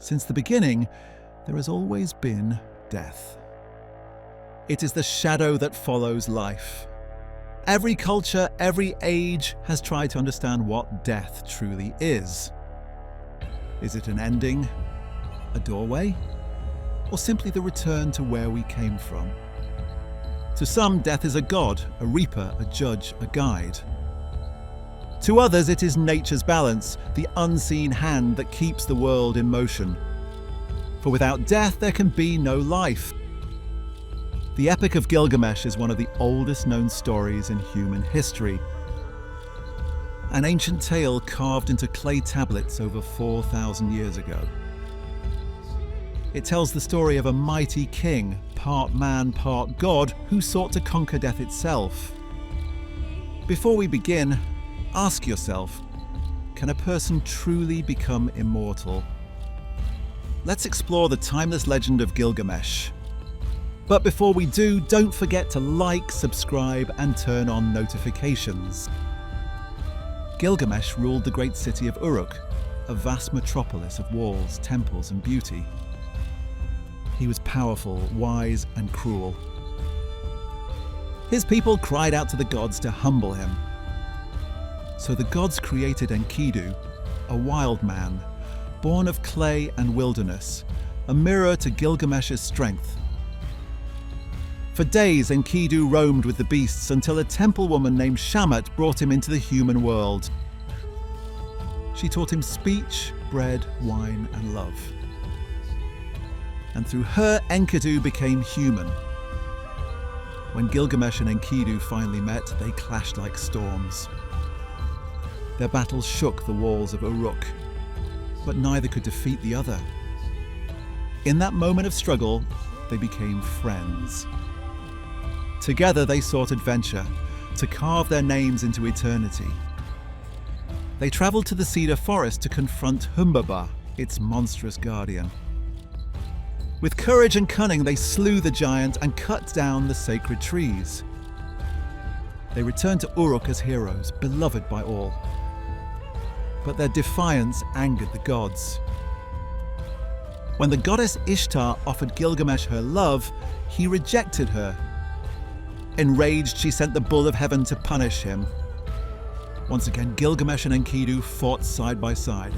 Since the beginning, there has always been death. It is the shadow that follows life. Every culture, every age has tried to understand what death truly is. Is it an ending, a doorway, or simply the return to where we came from? To some, death is a god, a reaper, a judge, a guide. To others, it is nature's balance, the unseen hand that keeps the world in motion. For without death, there can be no life. The Epic of Gilgamesh is one of the oldest known stories in human history. An ancient tale carved into clay tablets over 4,000 years ago. It tells the story of a mighty king, part man, part god, who sought to conquer death itself. Before we begin, ask yourself, can a person truly become immortal? Let's explore the timeless legend of Gilgamesh. But before we do, don't forget to like, subscribe, and turn on notifications. Gilgamesh ruled the great city of Uruk, a vast metropolis of walls, temples, and beauty. He was powerful, wise, and cruel. His people cried out to the gods to humble him. So the gods created Enkidu, a wild man, born of clay and wilderness, a mirror to Gilgamesh's strength. For days, Enkidu roamed with the beasts until a temple woman named Shamat brought him into the human world. She taught him speech, bread, wine, and love. And through her, Enkidu became human. When Gilgamesh and Enkidu finally met, they clashed like storms. Their battles shook the walls of Uruk, but neither could defeat the other. In that moment of struggle, they became friends. Together they sought adventure, to carve their names into eternity. They travelled to the cedar forest to confront Humbaba, its monstrous guardian. With courage and cunning, they slew the giant and cut down the sacred trees. They returned to Uruk as heroes, beloved by all. But their defiance angered the gods. When the goddess Ishtar offered Gilgamesh her love, he rejected her. Enraged, she sent the bull of heaven to punish him. Once again, Gilgamesh and Enkidu fought side by side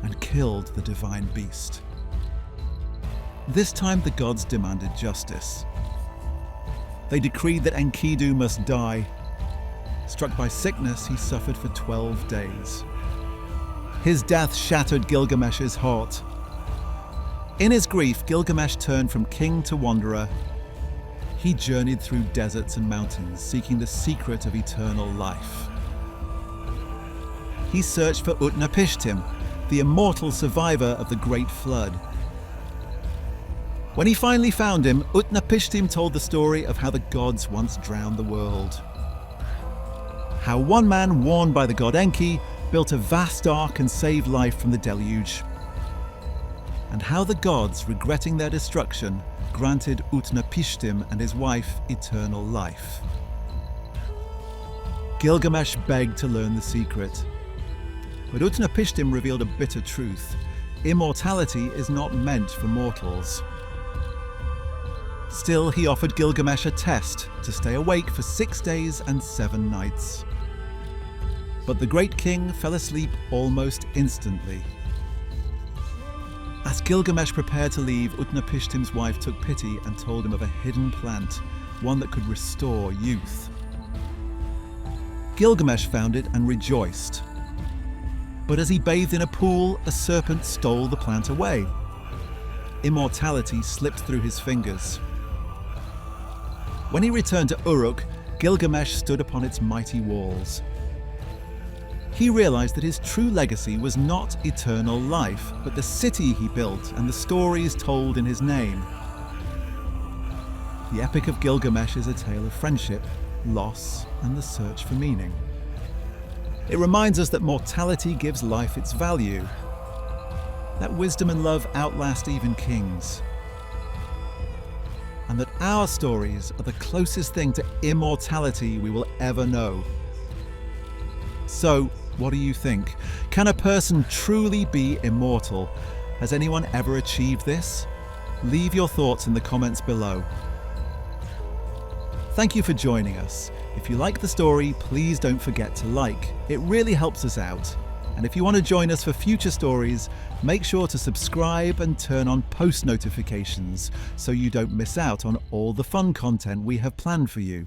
and killed the divine beast. This time the gods demanded justice. They decreed that Enkidu must die. Struck by sickness, he suffered for 12 days. His death shattered Gilgamesh's heart. In his grief, Gilgamesh turned from king to wanderer. He journeyed through deserts and mountains, seeking the secret of eternal life. He searched for Utnapishtim, the immortal survivor of the Great Flood. When he finally found him, Utnapishtim told the story of how the gods once drowned the world. How one man, warned by the god Enki, built a vast ark and saved life from the deluge. And how the gods, regretting their destruction, granted Utnapishtim and his wife eternal life. Gilgamesh begged to learn the secret. But Utnapishtim revealed a bitter truth. Immortality is not meant for mortals. Still, he offered Gilgamesh a test to stay awake for 6 days and 7 nights. But the great king fell asleep almost instantly. As Gilgamesh prepared to leave, Utnapishtim's wife took pity and told him of a hidden plant, one that could restore youth. Gilgamesh found it and rejoiced. But as he bathed in a pool, a serpent stole the plant away. Immortality slipped through his fingers. When he returned to Uruk, Gilgamesh stood upon its mighty walls. He realized that his true legacy was not eternal life, but the city he built and the stories told in his name. The Epic of Gilgamesh is a tale of friendship, loss, and the search for meaning. It reminds us that mortality gives life its value, that wisdom and love outlast even kings, and that our stories are the closest thing to immortality we will ever know. So, what do you think? Can a person truly be immortal? Has anyone ever achieved this? Leave your thoughts in the comments below. Thank you for joining us. If you like the story, please don't forget to like. It really helps us out. And if you want to join us for future stories, make sure to subscribe and turn on post notifications so you don't miss out on all the fun content we have planned for you.